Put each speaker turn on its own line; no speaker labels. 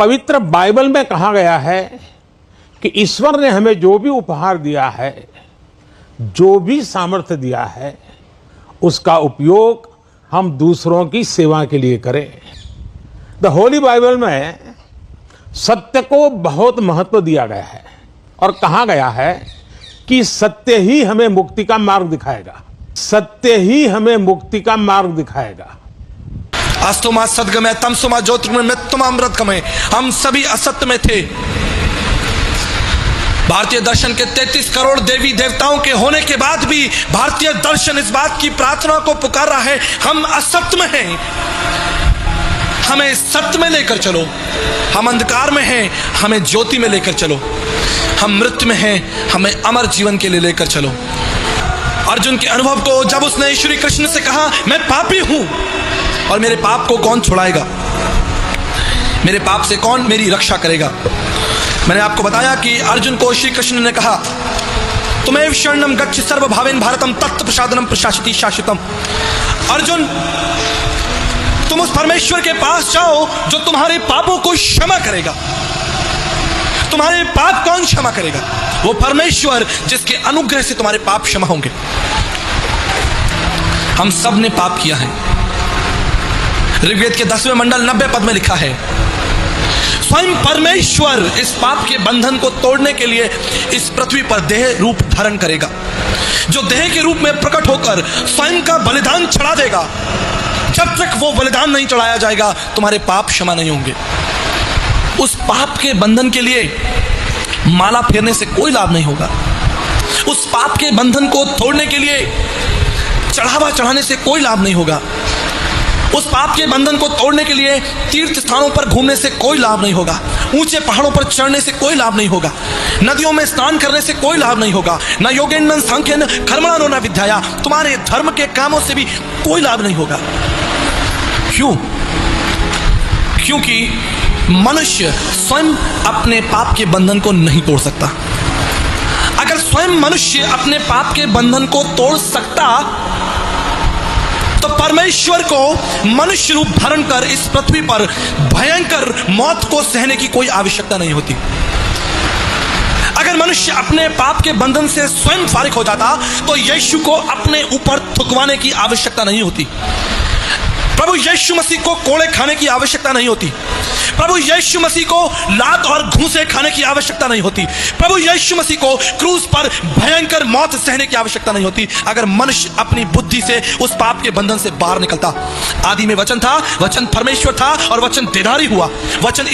पवित्र बाइबल में कहा गया है कि ईश्वर ने हमें जो भी उपहार दिया है, जो भी सामर्थ्य दिया है, उसका उपयोग हम दूसरों की सेवा के लिए करें। द होली बाइबल में सत्य को बहुत महत्व दिया गया है और कहा गया है कि सत्य ही हमें मुक्ति का मार्ग दिखाएगा। सत्य ही हमें मुक्ति का मार्ग दिखाएगा।
अस्तुमा सद्गमय तमसुमा ज्योतिर्गमय मृत्युमा अमृतगमय। हम सभी असत्य में थे। भारतीय दर्शन के 33 करोड़ देवी देवताओं के होने के बाद भी भारतीय दर्शन इस बात की प्रार्थना को पुकार रहा है, हम असत्य में हैं, हमें सत्य में लेकर चलो। हम अंधकार में हैं, हमें ज्योति में लेकर चलो। हम मृत्यु में हैं, हमें अमर जीवन के लिए लेकर चलो। अर्जुन के अनुभव को जब उसने श्री कृष्ण से कहा, मैं पापी हूं और मेरे पाप को कौन छुड़ाएगा, मेरे पाप से कौन मेरी रक्षा करेगा। मैंने आपको बताया कि अर्जुन को श्री कृष्ण ने कहा, तुम्हें शरणम गच्छ सर्वभावेन भारतम तत्व प्रसादनम प्रशासिति शाश्वतम। अर्जुन, तुम उस परमेश्वर के पास जाओ जो तुम्हारे पापों को क्षमा करेगा। तुम्हारे पाप कौन क्षमा करेगा? वो परमेश्वर जिसके अनुग्रह से तुम्हारे पाप क्षमा होंगे। हम सब ने पाप किया है। ऋग्वेद के 10वें मंडल 90 पद में लिखा है, स्वयं परमेश्वर इस पाप के बंधन को तोड़ने के लिए इस पृथ्वी पर देह रूप धारण करेगा, जो देह के रूप में प्रकट होकर स्वयं का बलिदान चढ़ा देगा। जब तक वो बलिदान नहीं चढ़ाया जाएगा, तुम्हारे पाप क्षमा नहीं होंगे। उस पाप के बंधन के लिए माला फेरने से कोई लाभ नहीं होगा। उस पाप के बंधन को तोड़ने के लिए चढ़ावा चढ़ाने से कोई लाभ नहीं होगा। उस पाप के बंधन को तोड़ने के लिए तीर्थ स्थानों पर घूमने से कोई लाभ नहीं होगा। ऊंचे पहाड़ों पर चढ़ने से कोई लाभ नहीं होगा। नदियों में स्नान करने से कोई लाभ नहीं होगा। न योगेन न सांख्यन कर्मणो न विद्याया। तुम्हारे धर्म के कामों से भी कोई लाभ नहीं होगा। क्यों? क्योंकि मनुष्य स्वयं अपने पाप के बंधन को नहीं तोड़ सकता। अगर स्वयं मनुष्य अपने पाप के बंधन को तोड़ सकता तो परमेश्वर को मनुष्य रूप धारण कर इस पृथ्वी पर भयंकर मौत को सहने की कोई आवश्यकता नहीं होती। अगर मनुष्य अपने पाप के बंधन से स्वयं फारिग हो जाता तो यीशु को अपने ऊपर थुकवाने की आवश्यकता नहीं होती। प्रभु यीशु मसीह को कोड़े खाने की आवश्यकता नहीं होती। प्रभु यीशु मसीह को लात और घूंसे खाने की आवश्यकता नहीं होती। प्रभु यीशु मसीह को क्रूस पर भयंकर मौत सहने की आवश्यकता नहीं होती। अगर मनुष्य अपनी बुद्धि से उस पाप के बंधन से बाहर निकलता। आदि में वचन था, वचन परमेश्वर था और वचन देहधारी हुआ। वचन